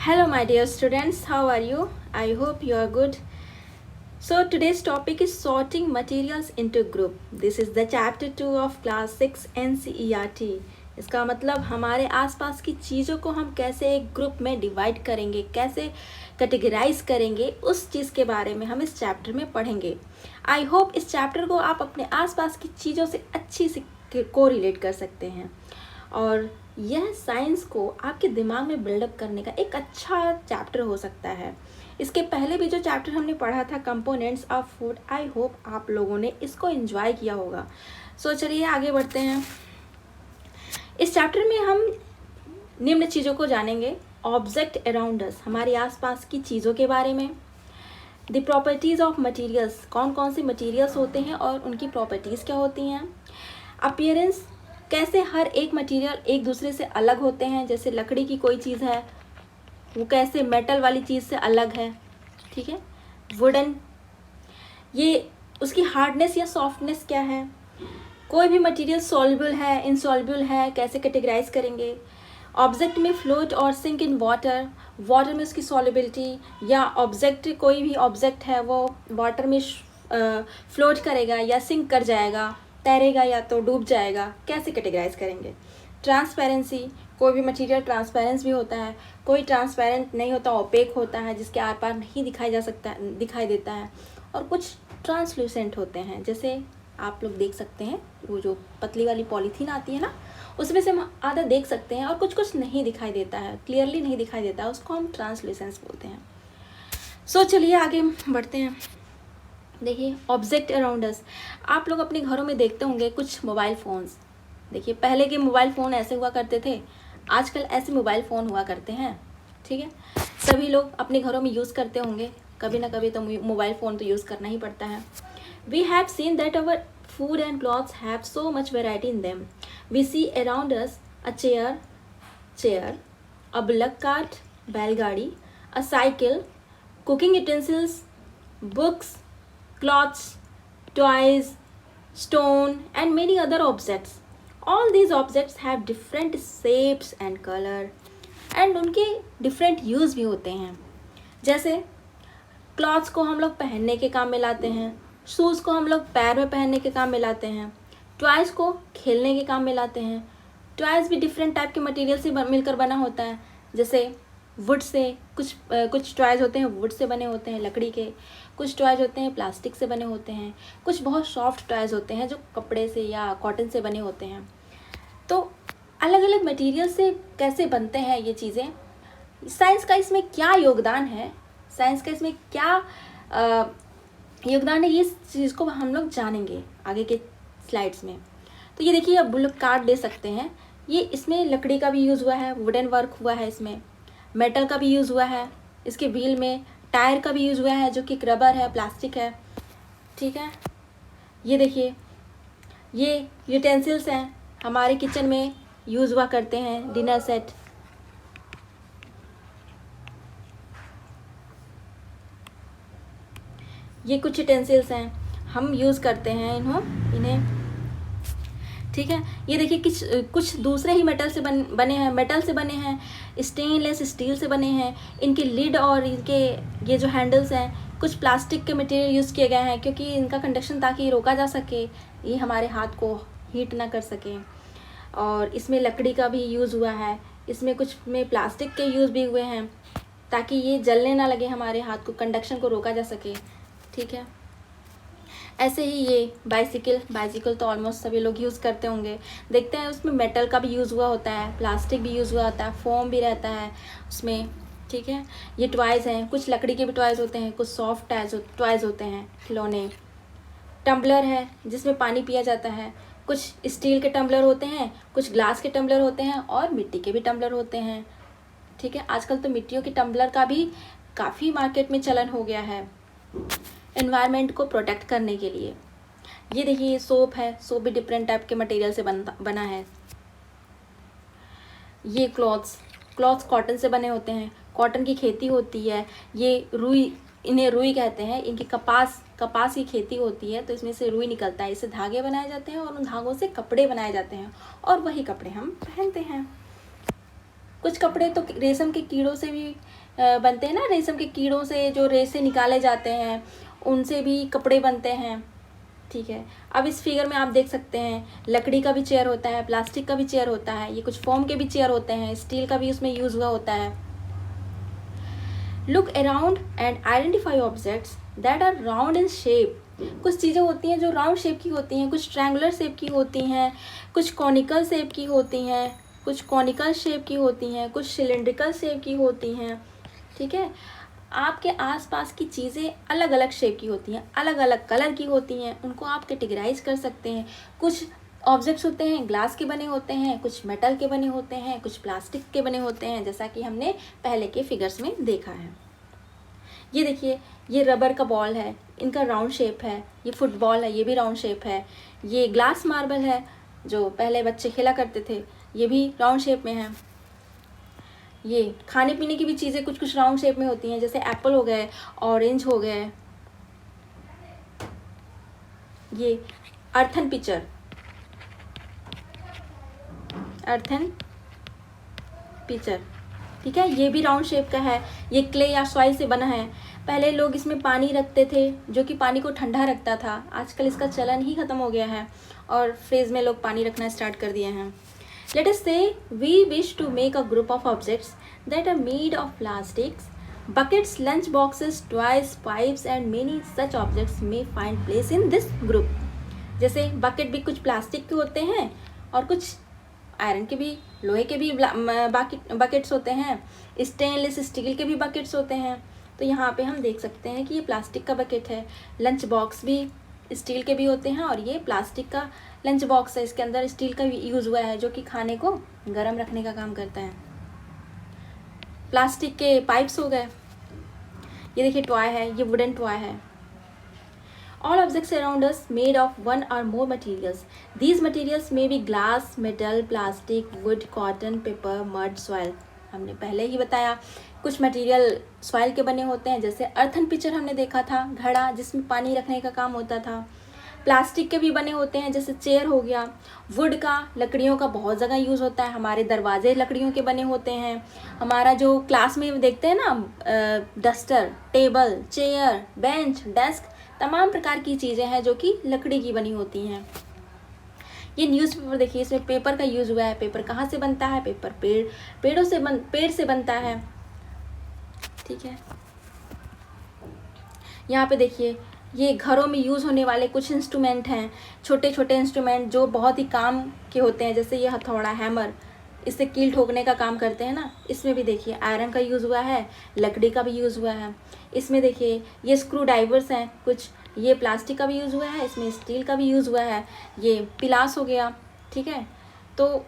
Hello, my dear students. How are you? I hope you are good. So, today's topic is sorting materials into group. This is the chapter 2 of class 6 NCERT. इसका मतलब हमारे आसपास की चीज़ों को हम कैसे एक ग्रुप में डिवाइड करेंगे, कैसे कैटेगराइज करेंगे, उस चीज़ के बारे में हम इस चैप्टर में पढ़ेंगे. आई होप इस चैप्टर को आप अपने आसपास की चीज़ों से अच्छी से को रिलेट कर सकते हैं और यह साइंस को आपके दिमाग में बिल्डअप करने का एक अच्छा चैप्टर हो सकता है. इसके पहले भी जो चैप्टर हमने पढ़ा था components of food, I hope आप लोगों ने इसको एंजॉय किया होगा. सो चलिए आगे बढ़ते हैं. इस चैप्टर में हम निम्न चीज़ों को जानेंगे. ऑब्जेक्ट अराउंड अस, हमारे आसपास की चीज़ों के बारे में. द प्रॉपर्टीज़ ऑफ मटीरियल्स, कौन कौन से मटीरियल्स होते हैं और उनकी प्रॉपर्टीज़ क्या होती हैं. अपीयरेंस, कैसे हर एक मटेरियल एक दूसरे से अलग होते हैं. जैसे लकड़ी की कोई चीज़ है वो कैसे मेटल वाली चीज़ से अलग है. ठीक है. वुडन, ये उसकी हार्डनेस या सॉफ्टनेस क्या है. कोई भी मटेरियल सॉल्युबल है, इनसॉल्युबल है, कैसे कैटेगराइज करेंगे. ऑब्जेक्ट में फ्लोट और सिंक इन वाटर, वाटर में उसकी सॉल्युबिलिटी, या ऑब्जेक्ट कोई भी ऑब्जेक्ट है वो वाटर में फ्लोट करेगा या सिंक कर जाएगा, तैरेगा या तो डूब जाएगा, कैसे कैटेगराइज करेंगे. ट्रांसपेरेंसी, कोई भी मटेरियल ट्रांसपेरेंस भी होता है, कोई ट्रांसपेरेंट नहीं होता, ओपेक होता है जिसके आर पार नहीं दिखाई देता है. और कुछ ट्रांसल्यूसेंट होते हैं, जैसे आप लोग देख सकते हैं वो जो पतली वाली पॉलीथीन आती है ना, उसमें से हम आधा देख सकते हैं और कुछ कुछ नहीं दिखाई देता है, क्लियरली नहीं दिखाई देता है, उसको हम ट्रांसल्यूसेंस बोलते हैं. सो चलिए आगे बढ़ते हैं. देखिए ऑब्जेक्ट अराउंड अस, आप लोग अपने घरों में देखते होंगे कुछ मोबाइल फ़ोन्स. देखिए पहले के मोबाइल फ़ोन ऐसे हुआ करते थे, आजकल ऐसे मोबाइल फ़ोन हुआ करते हैं. ठीक है. सभी लोग अपने घरों में यूज़ करते होंगे, कभी ना कभी तो मोबाइल फ़ोन तो यूज़ करना ही पड़ता है. We have seen that our food and clothes have so much variety in them. We see around us a chair, a bullock cart, बैलगाड़ी, a cycle, cooking utensils, books, cloths, toys, stone, and many other objects. All these objects have different shapes and color, and उनके different use भी होते हैं. जैसे clothes को हम लोग पहनने के काम में लाते हैं, शूज़ को हम लोग पैर में पहनने के काम में लाते हैं, टॉयज़ को खेलने के काम में लाते हैं. टॉयज़ भी डिफरेंट टाइप के मटेरियल से मिलकर बना होता है. जैसे वुड से कुछ टॉयज़ होते हैं वुड से बने होते हैं, लकड़ी के. कुछ टॉयज़ होते हैं प्लास्टिक से बने होते हैं. कुछ बहुत सॉफ्ट टॉयज़ होते हैं जो कपड़े से या कॉटन से बने होते हैं. तो अलग अलग मटेरियल से कैसे बनते हैं ये चीज़ें, साइंस का इसमें क्या योगदान है, साइंस का इसमें क्या योगदान है, ये चीज़ को हम लोग जानेंगे आगे के स्लाइड्स में. तो ये देखिए, आप बुल्क कार्ड ले सकते हैं. ये इसमें लकड़ी का भी यूज़ हुआ है, वुडन वर्क हुआ है, इसमें मेटल का भी यूज़ हुआ है, इसके व्हील में टायर का भी यूज़ हुआ है जो कि रबर है, प्लास्टिक है. ठीक है. ये देखिए, ये यूटेंसिल्स हैं, हमारे किचन में यूज़ हुआ करते हैं. डिनर सेट, ये कुछ यूटेंसिल्स हैं, हम यूज़ करते हैं इन्हें. ठीक है. ये देखिए कुछ दूसरे ही मेटल से बने हैं, स्टेनलेस स्टील से बने हैं. इनके लिड और इनके ये जो हैंडल्स हैं कुछ प्लास्टिक के मटेरियल यूज़ किए गए हैं क्योंकि इनका कंडक्शन ताकि रोका जा सके, ये हमारे हाथ को हीट ना कर सके. और इसमें लकड़ी का भी यूज़ हुआ है, इसमें कुछ में प्लास्टिक के यूज़ भी हुए हैं ताकि ये जलने ना लगे हमारे हाथ को, कंडक्शन को रोका जा सके. ठीक है. ऐसे ही ये बाइसिकल तो ऑलमोस्ट सभी लोग यूज़ करते होंगे. देखते हैं उसमें मेटल का भी यूज़ हुआ होता है, प्लास्टिक भी यूज़ हुआ होता है, फोम भी रहता है उसमें. ठीक है. ये टॉयज़ हैं, कुछ लकड़ी के भी टॉयज़ होते हैं, कुछ सॉफ्ट टॉयज़ होते हैं, खिलौने. टम्बलर है जिसमें पानी पिया जाता है, कुछ स्टील के टम्बलर होते हैं, कुछ ग्लास के टम्बलर होते हैं और मिट्टी के भी टम्बलर होते हैं. ठीक है. आजकल तो मिट्टियों के टम्बलर का भी काफ़ी मार्केट में चलन हो गया है एनवायरनमेंट को प्रोटेक्ट करने के लिए. ये देखिए, ये सोप है, सोप भी डिफरेंट टाइप के मटेरियल से बना है. ये क्लॉथ्स कॉटन से बने होते हैं, कॉटन की खेती होती है. ये इन्हें रुई कहते हैं. इनकी कपास की खेती होती है तो इसमें से रुई निकलता है, इससे धागे बनाए जाते हैं और उन धागों से कपड़े बनाए जाते हैं और वही कपड़े हम पहनते हैं. कुछ कपड़े तो रेशम के कीड़ों से भी बनते हैं ना, रेशम के कीड़ों से जो रेशे निकाले जाते हैं उनसे भी कपड़े बनते हैं, ठीक है। अब इस फिगर में आप देख सकते हैं लकड़ी का भी चेयर होता है, प्लास्टिक का भी चेयर होता है, ये कुछ फोम के भी चेयर होते हैं, स्टील का भी उसमें यूज़ हुआ होता है। Look around and identify objects that are round in shape. कुछ चीज़ें होती हैं जो राउंड शेप की होती हैं, कुछ ट्रायंगुलर शेप की होती हैं, कुछ कॉनिकल शेप की होती हैं, कुछ कॉनिकल शेप की होती हैं, कुछ सिलेंड्रिकल शेप की होती हैं, ठीक है। आपके आसपास की चीज़ें अलग अलग शेप की होती हैं, अलग अलग कलर की होती हैं, उनको आप कैटेगराइज कर सकते हैं। कुछ ऑब्जेक्ट्स होते हैं ग्लास के बने होते हैं, कुछ मेटल के बने होते हैं, कुछ प्लास्टिक के बने होते हैं, जैसा कि हमने पहले के फिगर्स में देखा है। ये देखिए, ये रबर का बॉल है, इनका राउंड शेप है। ये फुटबॉल है, ये भी राउंड शेप है। ये ग्लास मार्बल है जो पहले बच्चे खेला करते थे, ये भी राउंड शेप में है। ये खाने पीने की भी चीज़ें कुछ कुछ राउंड शेप में होती हैं, जैसे एप्पल हो गए, ऑरेंज हो गए। ये अर्थन पिक्चर, अर्थन पिक्चर, ठीक है, ये भी राउंड शेप का है। ये क्ले या सॉइल से बना है। पहले लोग इसमें पानी रखते थे जो कि पानी को ठंडा रखता था, आजकल इसका चलन ही ख़त्म हो गया है और फ्रिज में लोग पानी रखना स्टार्ट कर दिए हैं। Let us say we wish to make a group of objects that are made of plastics, buckets, lunch boxes, toys, pipes and many such objects may find place in this group. जैसे bucket भी कुछ plastic के होते हैं और कुछ iron के भी, लोहे के भी बकेट्स होते हैं, स्टेनलेस स्टील के भी बकेट्स होते हैं। तो यहाँ पे हम देख सकते हैं कि ये प्लास्टिक का बकेट है। लंच बॉक्स भी स्टील के भी होते हैं और ये प्लास्टिक का लंच बॉक्स है, इसके अंदर स्टील का यूज़ हुआ है जो कि खाने को गर्म रखने का काम करता है। प्लास्टिक के पाइप्स हो गए। ये देखिए टॉय है, ये वुडन टॉय है। All objects around us made of one or more materials. These materials may be glass, metal, plastic, wood, cotton, paper, mud, soil. हमने पहले ही बताया कुछ मटेरियल सॉइल के बने होते हैं, जैसे अर्थन पिक्चर हमने देखा था, घड़ा जिसमें पानी रखने का काम होता था। प्लास्टिक के भी बने होते हैं, जैसे चेयर हो गया। वुड का, लकड़ियों का बहुत जगह यूज़ होता है, हमारे दरवाजे लकड़ियों के बने होते हैं। हमारा जो क्लास में देखते हैं ना, duster, table, chair, bench, desk, तमाम प्रकार की चीज़ें हैं जो कि लकड़ी की बनी होती हैं। ये न्यूज़पेपर देखिए, इसमें पेपर का यूज़ हुआ है। पेपर कहाँ से बनता है? पेपर पेड़ से बनता है, ठीक है। यहाँ पे देखिए, ये घरों में यूज़ होने वाले कुछ इंस्ट्रूमेंट हैं, छोटे छोटे इंस्ट्रूमेंट जो बहुत ही काम के होते हैं, जैसे ये हथौड़ा, हैमर, इससे कील ठोकने का काम करते हैं ना। इसमें भी देखिए आयरन का यूज़ हुआ है, लकड़ी का भी यूज़ हुआ है। इसमें देखिए ये स्क्रू ड्राइवर्स हैं कुछ, ये प्लास्टिक का भी यूज़ हुआ है, इसमें स्टील का भी यूज़ हुआ है। ये पिलास हो गया, ठीक है। तो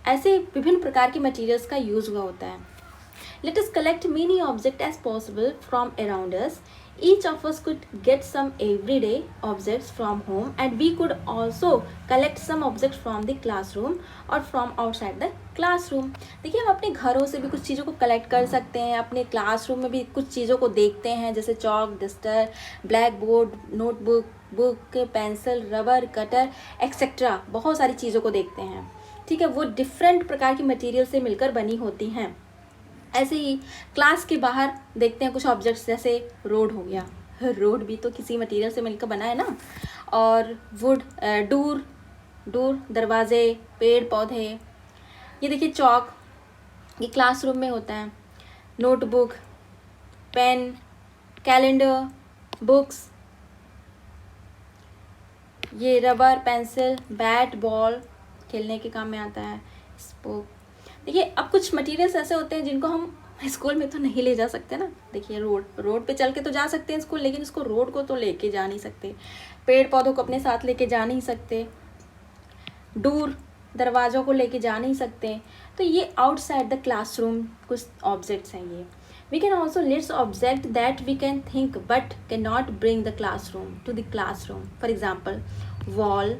ऐसे विभिन्न प्रकार के मटेरियल्स का यूज़ हुआ होता है। Let us collect many objects as possible from around us. Each of us could get some everyday objects from home, and we could also collect some objects from the classroom or from outside the classroom. देखिए, हम अपने घरों से भी कुछ चीज़ों को collect कर सकते हैं, अपने क्लासरूम में भी कुछ चीज़ों को देखते हैं, जैसे chalk, duster, black board, notebook, book, pencil, rubber, cutter etcetera, बहुत सारी चीज़ों को देखते हैं, ठीक है। वो डिफरेंट प्रकार की मटेरियल से मिलकर बनी होती हैं। ऐसे ही क्लास के बाहर देखते हैं कुछ ऑब्जेक्ट्स, जैसे रोड हो गया, रोड भी तो किसी मटेरियल से मिलकर बना है ना। और वुड, डोर, दरवाजे, पेड़ पौधे। ये देखिए चौक, ये क्लासरूम में होता है। नोटबुक, पेन, कैलेंडर, बुक्स, ये रबर, पेंसिल, बैट, बॉल, खेलने के काम में आता है। स्पोक। देखिए, अब कुछ मटेरियल्स ऐसे होते हैं जिनको हम स्कूल में तो नहीं ले जा सकते ना। देखिए, रोड पे चल के तो जा सकते हैं स्कूल, लेकिन इसको रोड को तो लेके जा नहीं सकते। पेड़ पौधों को अपने साथ लेके जा नहीं सकते। दूर दरवाज़ों को लेके जा नहीं सकते। तो ये आउटसाइड द क्लासरूम कुछ ऑब्जेक्ट्स हैं ये। We can also list object that we can think but cannot bring the classroom to the classroom. For example, wall,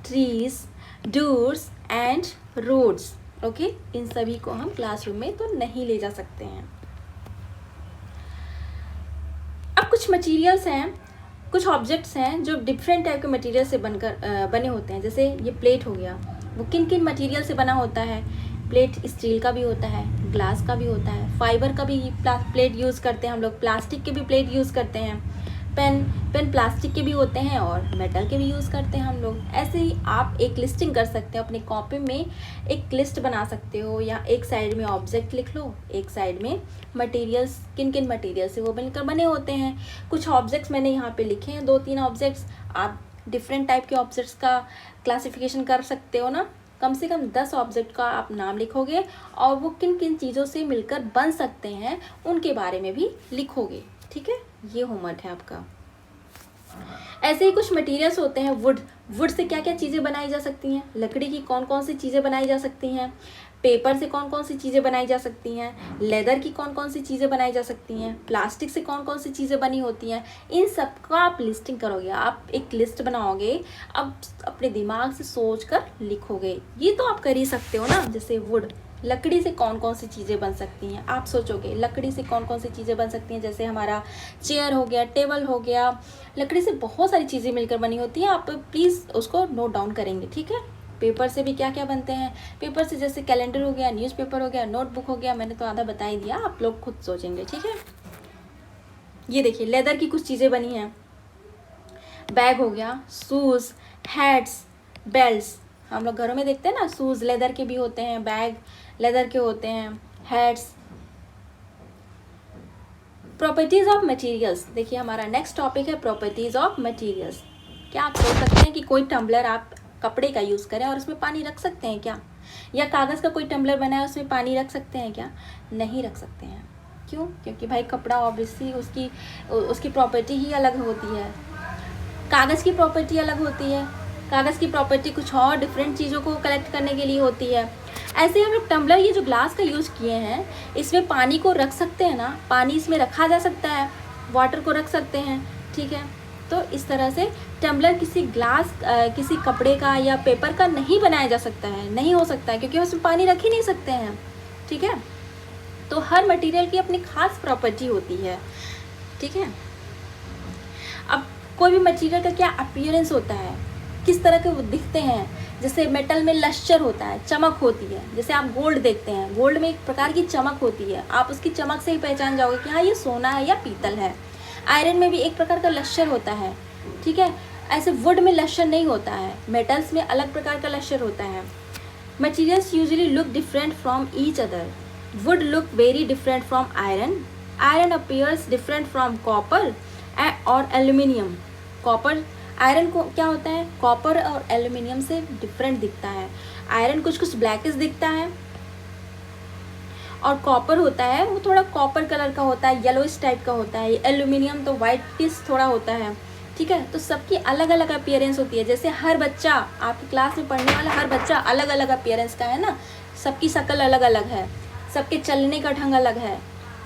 trees, doors and roads. Okay, इन सभी को हम क्लासरूम में तो नहीं ले जा सकते हैं। अब कुछ मटेरियल्स हैं, कुछ ऑब्जेक्ट्स हैं जो डिफरेंट टाइप के मटेरियल से बने होते हैं। जैसे ये प्लेट हो गया, वो किन किन मटेरियल से बना होता है? प्लेट स्टील का भी होता है, ग्लास का भी होता है, फाइबर का भी प्लेट यूज़ करते हैं हम लोग, प्लास्टिक के भी प्लेट यूज़ करते हैं, पेन प्लास्टिक के भी होते हैं और मेटल के भी यूज़ करते हैं हम लोग। ऐसे ही आप एक लिस्टिंग कर सकते हो, अपनी कॉपी में एक लिस्ट बना सकते हो, या एक साइड में ऑब्जेक्ट लिख लो, एक साइड में मटेरियल्स, किन किन मटेरियल से वो मिलकर बने होते हैं। कुछ ऑब्जेक्ट्स मैंने यहाँ पे लिखे हैं, 2-3 ऑब्जेक्ट्स। आप डिफरेंट टाइप के ऑब्जेक्ट्स का क्लासिफिकेशन कर सकते हो ना। कम से कम 10 ऑब्जेक्ट का आप नाम लिखोगे और वो किन किन चीज़ों से मिलकर बन सकते हैं उनके बारे में भी लिखोगे। ठीक है, ये होमवर्क है आपका। ऐसे ही कुछ मटेरियल्स होते हैं, वुड से क्या क्या चीज़ें बनाई जा सकती हैं, लकड़ी की कौन कौन सी चीज़ें बनाई जा सकती हैं, पेपर से कौन कौन सी चीज़ें बनाई जा सकती हैं, लेदर की कौन कौन सी चीज़ें बनाई जा सकती हैं, प्लास्टिक से कौन कौन सी चीज़ें बनी होती हैं। इन सब का आप लिस्टिंग करोगे, आप एक लिस्ट बनाओगे, अब अपने दिमाग से सोच कर लिखोगे। ये तो आप कर ही सकते हो ना। जैसे वुड, लकड़ी से कौन कौन सी चीज़ें बन सकती हैं, आप सोचोगे लकड़ी से कौन कौन सी चीज़ें बन सकती हैं। जैसे हमारा चेयर हो गया, टेबल हो गया, लकड़ी से बहुत सारी चीज़ें मिलकर बनी होती हैं। आप प्लीज़ उसको नोट डाउन करेंगे। ठीक है, पेपर से भी क्या क्या बनते हैं, पेपर से जैसे कैलेंडर हो गया, न्यूज़पेपर हो गया, नोटबुक हो गया, मैंने तो आधा बता ही दिया, आप लोग खुद सोचेंगे। ठीक है, ये देखिए लेदर की कुछ चीज़ें बनी हैं, बैग हो गया, शूज़, हैट्स, बेल्ट्स। हम लोग घरों में देखते हैं ना, शूज़ लेदर के भी होते हैं, बैग लेदर के होते हैं, हैट्स। प्रॉपर्टीज ऑफ मटेरियल्स, देखिए हमारा नेक्स्ट टॉपिक है प्रॉपर्टीज ऑफ मटेरियल्स। क्या आप सोच सकते हैं कि कोई टम्बलर आप कपड़े का यूज़ करें और उसमें पानी रख सकते हैं क्या? या कागज़ का कोई टम्बलर बनाए उसमें पानी रख सकते हैं क्या? नहीं रख सकते हैं। क्यों? क्योंकि भाई कपड़ा ऑब्वियसली उसकी प्रॉपर्टी ही अलग होती है, कागज़ की प्रॉपर्टी अलग होती है, कागज़ की प्रॉपर्टी कुछ और डिफरेंट चीज़ों को कलेक्ट करने के लिए होती है। ऐसे ही हम लोग टम्बलर, ये जो ग्लास का यूज़ किए हैं, इसमें पानी को रख सकते हैं ना, पानी इसमें रखा जा सकता है, वाटर को रख सकते हैं। ठीक है, तो इस तरह से टम्बलर किसी ग्लास किसी कपड़े का या पेपर का नहीं बनाया जा सकता है, नहीं हो सकता है, क्योंकि उसमें पानी रख ही नहीं सकते हैं। ठीक है, तो हर मटेरियल की अपनी खास प्रॉपर्टी होती है। ठीक है, अब कोई भी मटेरियल का क्या अपीयरेंस होता है, किस तरह के वो दिखते हैं। जैसे मेटल में लश्चर होता है, चमक होती है। जैसे आप गोल्ड देखते हैं, गोल्ड में एक प्रकार की चमक होती है, आप उसकी चमक से ही पहचान जाओगे कि हाँ ये सोना है या पीतल है। आयरन में भी एक प्रकार का लश्चर होता है। ठीक है, ऐसे वुड में लश्चर नहीं होता है, मेटल्स में अलग प्रकार का लश्चर होता है। Materials usually look different from each other. Would look very different from iron, iron appears different from copper और एल्यूमिनियम। कॉपर, आयरन को क्या होता है, कॉपर और एल्यूमिनियम से डिफरेंट दिखता है। आयरन कुछ कुछ ब्लैकिश दिखता है और कॉपर होता है वो थोड़ा कॉपर कलर का होता है, येलोइश टाइप का होता है। एल्यूमिनियम तो वाइटिश थोड़ा होता है। ठीक है, तो सबकी अलग अलग अपीयरेंस होती है। जैसे हर बच्चा, आपकी क्लास में पढ़ने वाला हर बच्चा अलग अलग अपीयरेंस का है ना, सबकी शक्ल अलग अलग है, सबके चलने का ढंग अलग है,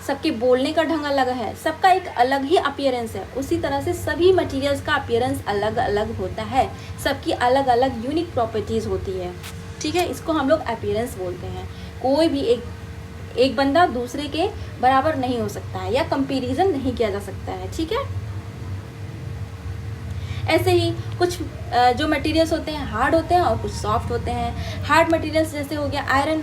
सबके बोलने का ढंग अलग है, सबका एक अलग ही अपीयरेंस है। उसी तरह से सभी मटेरियल्स का अपीयरेंस अलग अलग होता है, सबकी अलग अलग यूनिक प्रॉपर्टीज़ होती है। ठीक है, इसको हम लोग अपीयरेंस बोलते हैं। कोई भी एक बंदा दूसरे के बराबर नहीं हो सकता है या कंपैरिजन नहीं किया जा सकता है। ठीक है, ऐसे ही कुछ जो मटेरियल्स होते हैं हार्ड होते हैं और कुछ सॉफ्ट होते हैं। हार्ड मटेरियल्स जैसे हो गया आयरन,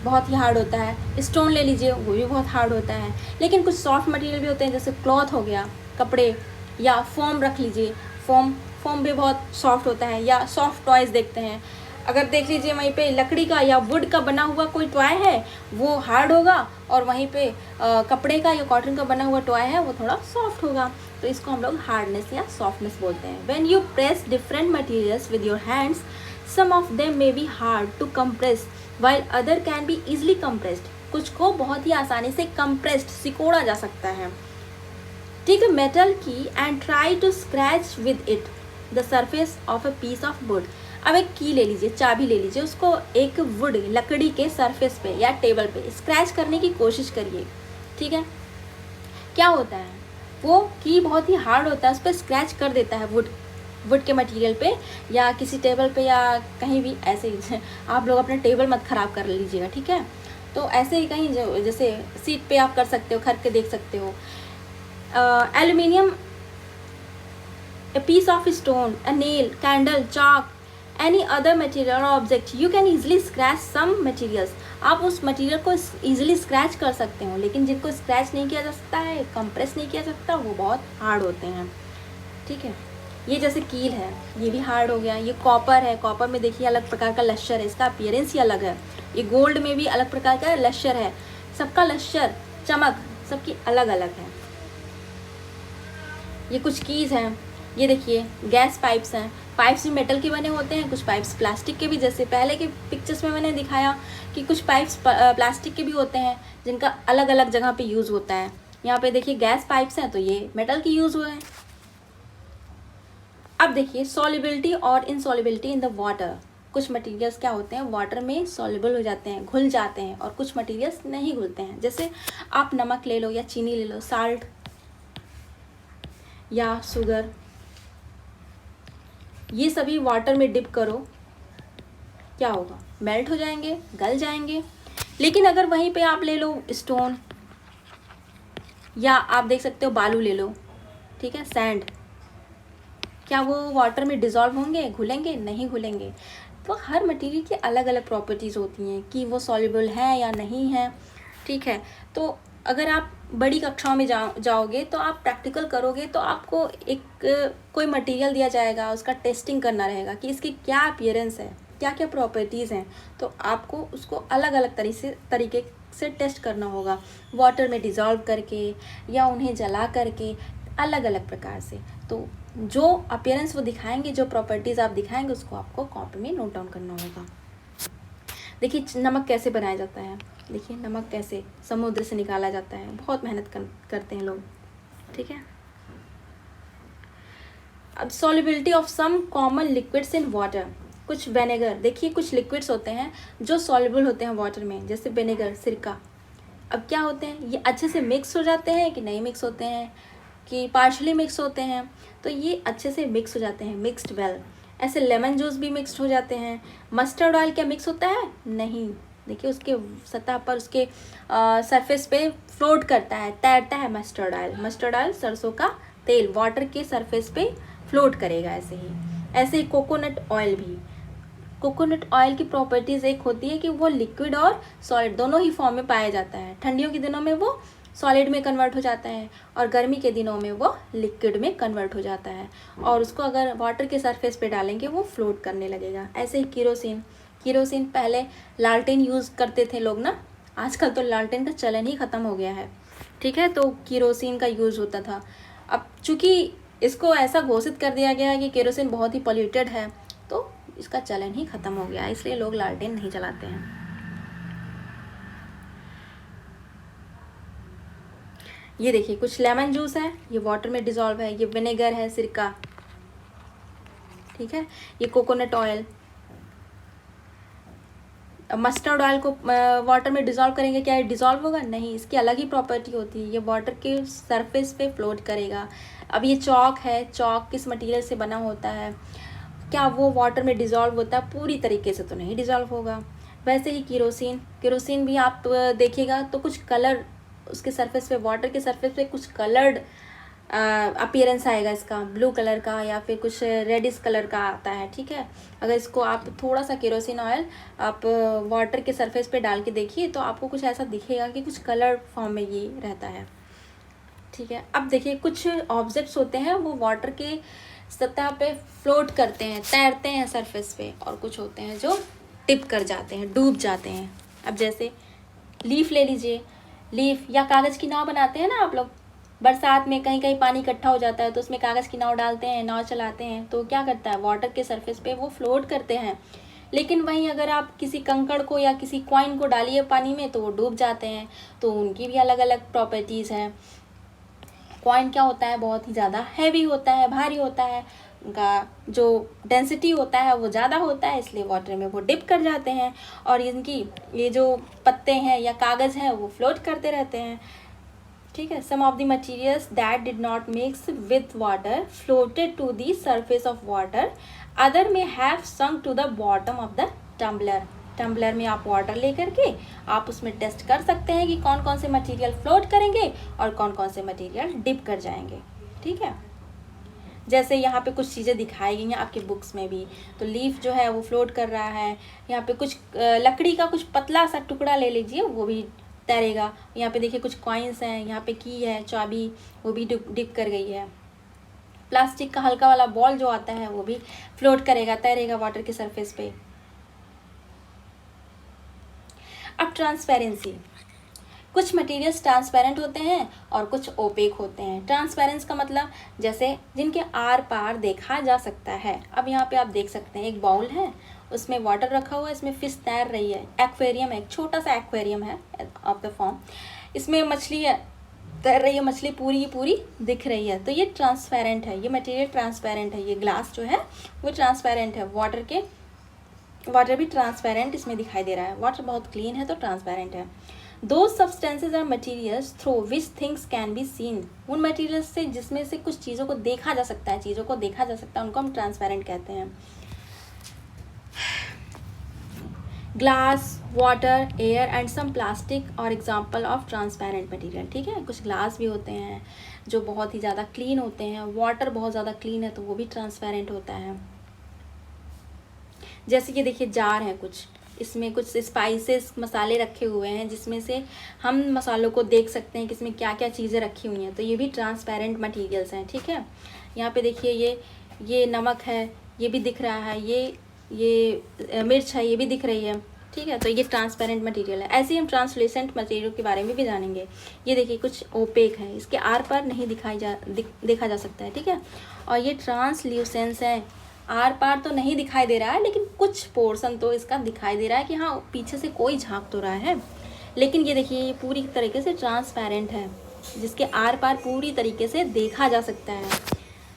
बहुत ही हार्ड होता है। स्टोन ले लीजिए, वो भी बहुत हार्ड होता है। लेकिन कुछ सॉफ्ट मटेरियल भी होते हैं, जैसे क्लॉथ हो गया, कपड़े, या फोम रख लीजिए, फोम भी बहुत सॉफ्ट होता है। या सॉफ्ट टॉयज़ देखते हैं, अगर देख लीजिए वहीं पे लकड़ी का या वुड का बना हुआ कोई टॉय है वो हार्ड होगा, और वहीं पे कपड़े का या कॉटन का बना हुआ टॉय है वो थोड़ा सॉफ्ट होगा। तो इसको हम लोग हार्डनेस या सॉफ्टनेस बोलते हैं। When you press different materials with your hands, some of them may be hard to compress while other can be easily compressed। कुछ को बहुत ही आसानी से कंप्रेस्ड, सिकोड़ा जा सकता है। ठीक है, मेटल की and try to scratch with it the surface of a piece of wood. अब एक की ले लीजिए, चाबी ले लीजिए, उसको एक वुड लकड़ी के सरफेस पे या टेबल पे स्क्रैच करने की कोशिश करिए। ठीक है, क्या होता है, वो की बहुत ही हार्ड होता है, उस पर स्क्रैच कर देता है वुड के मटेरियल पे या किसी टेबल पे या कहीं भी। ऐसे ही आप लोग अपना टेबल मत ख़राब कर लीजिएगा। ठीक है, तो ऐसे ही कहीं जैसे सीट पे आप कर सकते हो, खर के देख सकते हो। Aluminium, a piece of stone, a nail, candle, chalk any other material और object you can easily scratch some materials, आप उस मटेरियल को ईजिली स्क्रैच कर सकते हो, लेकिन जिनको स्क्रैच नहीं किया जा सकता है, कंप्रेस नहीं किया जा सकता, वो बहुत हार्ड होते हैं। ठीक है, ये जैसे कील है, ये भी हार्ड हो गया। ये कॉपर है, कॉपर में देखिए अलग प्रकार का लश्कर है, इसका अपीयरेंस ही अलग है। ये गोल्ड में भी अलग प्रकार का लश्कर है, सबका लश्कर चमक सबकी अलग अलग है। ये कुछ कीज हैं, ये देखिए गैस पाइप्स हैं। पाइप्स भी मेटल के बने होते हैं, कुछ पाइप्स प्लास्टिक के भी, जैसे पहले के पिक्चर्स में मैंने दिखाया कि कुछ पाइप्स प्लास्टिक के भी होते हैं जिनका अलग अलग जगह पे यूज़ होता है। यहाँ पे देखिए गैस पाइप्स हैं तो ये मेटल की यूज़ हुए हैं। अब देखिए सॉल्युबिलिटी और इनसॉल्युबिलिटी इन द वाटर। कुछ मटेरियल्स क्या होते हैं, वाटर में सॉल्युबल हो जाते हैं, घुल जाते हैं, और कुछ मटेरियल्स नहीं घुलते हैं। जैसे आप नमक ले लो या चीनी ले लो, साल्ट या शुगर, ये सभी वाटर में डिप करो, क्या होगा, मेल्ट हो जाएंगे, गल जाएंगे। लेकिन अगर वहीं पे आप ले लो स्टोन, या आप देख सकते हो बालू ले लो, ठीक है, सैंड, क्या वो वाटर में डिज़ोल्व होंगे, घुलेंगे? नहीं घुलेंगे। तो हर मटेरियल की अलग अलग प्रॉपर्टीज़ होती हैं कि वो सॉल्युबल है या नहीं है। ठीक है, तो अगर आप बड़ी कक्षाओं में जाओगे तो आप प्रैक्टिकल करोगे तो आपको एक कोई मटेरियल दिया जाएगा, उसका टेस्टिंग करना रहेगा कि इसकी क्या अपीयरेंस है, क्या क्या प्रॉपर्टीज़ हैं, तो आपको उसको अलग अलग तरीके से टेस्ट करना होगा, वाटर में डिज़ोल्व करके या उन्हें जला करके, अलग अलग प्रकार से। तो जो अपीयरेंस वो दिखाएंगे, जो प्रॉपर्टीज़ आप दिखाएंगे, उसको आपको कॉपी में नोट डाउन करना होगा। देखिए नमक कैसे बनाया जाता है, देखिए नमक कैसे समुद्र से निकाला जाता है, बहुत मेहनत करते हैं लोग। ठीक है, अब solubility of some common liquids in water. कुछ विनेगर, देखिए कुछ लिक्विड्स होते हैं जो सॉल्युबल होते हैं वाटर में, जैसे विनेगर, सिरका। अब क्या होते हैं, ये अच्छे से मिक्स हो जाते हैं कि नहीं मिक्स होते हैं, कि पार्शली मिक्स होते हैं, तो ये अच्छे से मिक्स हो जाते हैं, मिक्स्ड वेल। ऐसे लेमन जूस भी मिक्स्ड हो जाते हैं। मस्टर्ड ऑयल क्या मिक्स होता है? नहीं, देखिए उसके सतह पर, उसके सरफेस पे फ्लोट करता है, तैरता है मस्टर्ड ऑयल। मस्टर्ड ऑयल सरसों का तेल वाटर के सरफेस पे फ्लोट करेगा। ऐसे ही कोकोनट ऑयल भी, कोकोनट ऑयल की प्रॉपर्टीज़ एक होती है कि वो लिक्विड और सॉलिड दोनों ही फॉर्म में पाया जाता है। ठंडियों के दिनों में वो सॉलिड में कन्वर्ट हो जाता है और गर्मी के दिनों में वो लिक्विड में कन्वर्ट हो जाता है, और उसको अगर वाटर के सरफेस पे डालेंगे वो फ्लोट करने लगेगा। ऐसे ही केरोसिन, केरोसिन पहले लालटेन यूज़ करते थे लोग ना, आजकल तो लालटेन का चलन ही ख़त्म हो गया है। ठीक है, तो केरोसिन का यूज़ होता था। अब चूँकि इसको ऐसा घोषित कर दिया गया है कि केरोसिन बहुत ही पॉल्यूटेड है, तो इसका चलन ही ख़त्म हो गया है, इसलिए लोग लालटेन नहीं जलाते हैं। ये देखिए कुछ लेमन जूस है, ये वाटर में डिज़ोल्व है। ये विनेगर है, सिरका। ठीक है, ये कोकोनट ऑयल। मस्टर्ड ऑयल को वाटर में डिज़ोल्व करेंगे, क्या ये डिज़ोल्व होगा? नहीं, इसकी अलग ही प्रॉपर्टी होती है, ये वाटर के सरफेस पे फ्लोट करेगा। अब ये चॉक है, चॉक किस मटेरियल से बना होता है, क्या वो वाटर में डिज़ोल्व होता है? पूरी तरीके से तो नहीं डिज़ोल्व होगा। वैसे ही केरोसिन, केरोसिन भी आप देखिएगा तो कुछ कलर उसके सरफेस पे, वाटर के सरफेस पे कुछ कलर्ड अपीयरेंस आएगा इसका, ब्लू कलर का या फिर कुछ रेडिश कलर का आता है। ठीक है, अगर इसको आप थोड़ा सा केरोसिन ऑयल आप वाटर के सरफेस पे डाल के देखिए तो आपको कुछ ऐसा दिखेगा कि कुछ कलर फॉर्म में ये रहता है। ठीक है, अब देखिए कुछ ऑब्जेक्ट्स होते हैं वो वाटर के सतह पे फ्लोट करते हैं, तैरते हैं सरफेस पे, और कुछ होते हैं जो टिप कर जाते हैं, डूब जाते हैं। अब जैसे लीफ ले लीजिए, लीफ या कागज़ की नाव बनाते हैं ना आप लोग, बरसात में कहीं कहीं पानी इकट्ठा हो जाता है तो उसमें कागज़ की नाव डालते हैं, नाव चलाते हैं, तो क्या करता है, वाटर के सरफेस पे वो फ्लोट करते हैं। लेकिन वहीं अगर आप किसी कंकड़ को या किसी कॉइन को डालिए पानी में तो वो डूब जाते हैं, तो उनकी भी अलग अलग प्रॉपर्टीज़ हैं। कॉइन क्या होता है, बहुत ही ज़्यादा हैवी होता है, भारी होता है, उनका जो डेंसिटी होता है वो ज़्यादा होता है, इसलिए वाटर में वो डिप कर जाते हैं, और इनकी ये जो पत्ते हैं या कागज़ हैं वो फ्लोट करते रहते हैं। ठीक है, some of the materials that did not mix with water floated to the surface of water, other may have sunk to the bottom of the tumbler. Tumbler में आप वाटर लेकर के आप उसमें टेस्ट कर सकते हैं कि कौन कौन से मटेरियल फ्लोट करेंगे और कौन कौन से मटेरियल डिप कर जाएंगे। ठीक है, जैसे यहाँ पे कुछ चीज़ें दिखाई गई हैं आपके बुक्स में भी। तो लीफ जो है वो फ्लोट कर रहा है, यहाँ पे कुछ लकड़ी का कुछ पतला सा टुकड़ा ले लीजिए, वो भी तैरेगा। यहाँ पे देखिए कुछ कॉइन्स हैं, यहाँ पे की है, चाबी, वो भी डिप कर गई है। प्लास्टिक का हल्का वाला बॉल जो आता है वो भी फ्लोट करेगा, तैरेगा वाटर के सरफेस पे। अब ट्रांसपेरेंसी, कुछ मटेरियल्स ट्रांसपेरेंट होते हैं और कुछ ओपेक होते हैं। ट्रांसपेरेंस का मतलब जैसे जिनके आर पार देखा जा सकता है। अब यहाँ पे आप देख सकते हैं एक बाउल है, उसमें वाटर रखा हुआ है, इसमें फिश तैर रही है। एक्वेरियम है, एक छोटा सा एक्वेरियम है ऑफ द फॉर्म, इसमें मछली है, तैर रही है, मछली पूरी की पूरी दिख रही है। तो ये ट्रांसपेरेंट है, ये मटेरियल ट्रांसपेरेंट है। ये ग्लास जो है वो ट्रांसपेरेंट है, वाटर भी ट्रांसपेरेंट इसमें दिखाई दे रहा है। वाटर बहुत क्लीन है तो ट्रांसपेरेंट है। दो substances or materials through which things can be seen, उन मटीरियल्स से जिसमें से कुछ चीज़ों को देखा जा सकता है, उनको हम ट्रांसपेरेंट कहते हैं। Glass, water, air and some plastic और एग्जाम्पल ऑफ ट्रांसपेरेंट मटीरियल। ठीक है, कुछ ग्लास भी होते हैं जो बहुत ही ज़्यादा क्लीन होते हैं, वाटर बहुत ज़्यादा क्लीन है तो वो भी ट्रांसपेरेंट होता है। जैसे कि देखिए जार है कुछ, इसमें कुछ स्पाइसेस मसाले रखे हुए हैं, जिसमें से हम मसालों को देख सकते हैं कि इसमें क्या क्या चीज़ें रखी हुई हैं, तो ये भी ट्रांसपेरेंट मटेरियल्स हैं। ठीक है, यहाँ पे देखिए ये नमक है, ये भी दिख रहा है, ये मिर्च है, ये भी दिख रही है। ठीक है, तो ये ट्रांसपेरेंट मटेरियल है। ऐसे ही हम ट्रांसलूसेंट मटेरियल के बारे में भी जानेंगे। ये देखिए कुछ ओपेक है, इसके आर पार नहीं देखा जा सकता है। ठीक है, और ये ट्रांसल्यूसेंस है, आर पार तो नहीं दिखाई दे रहा है लेकिन कुछ पोर्शन तो इसका दिखाई दे रहा है कि हाँ पीछे से कोई झांक तो रहा है। लेकिन ये देखिए ये पूरी तरीके से ट्रांसपेरेंट है, जिसके आर पार पूरी तरीके से देखा जा सकता है।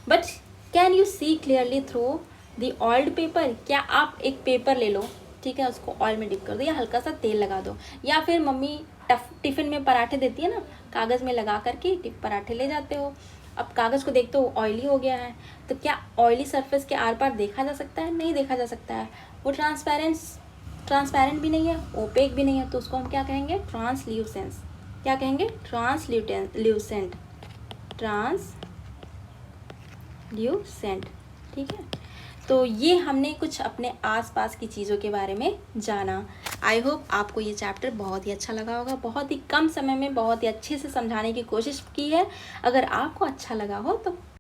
But can you see clearly through the oiled paper, क्या आप एक पेपर ले लो, ठीक है, उसको ऑयल में डिप कर दो या हल्का सा तेल लगा दो, या फिर मम्मी टिफ़िन में पराठे देती है ना, कागज़ में लगा करके पराठे ले जाते हो। अब कागज़ को देखते हो ऑयली हो गया है, तो क्या ऑयली सरफेस के आर पार देखा जा सकता है? नहीं देखा जा सकता है। वो ट्रांसपेरेंट भी नहीं है, ओपेक भी नहीं है, तो उसको हम क्या कहेंगे? ट्रांसल्यूसेंस। क्या कहेंगे? ट्रांसल्यूसेंट। ठीक है, तो ये हमने कुछ अपने आसपास की चीज़ों के बारे में जाना। आई होप आपको ये चैप्टर बहुत ही अच्छा लगा होगा। बहुत ही कम समय में बहुत ही अच्छे से समझाने की कोशिश की है। अगर आपको अच्छा लगा हो तो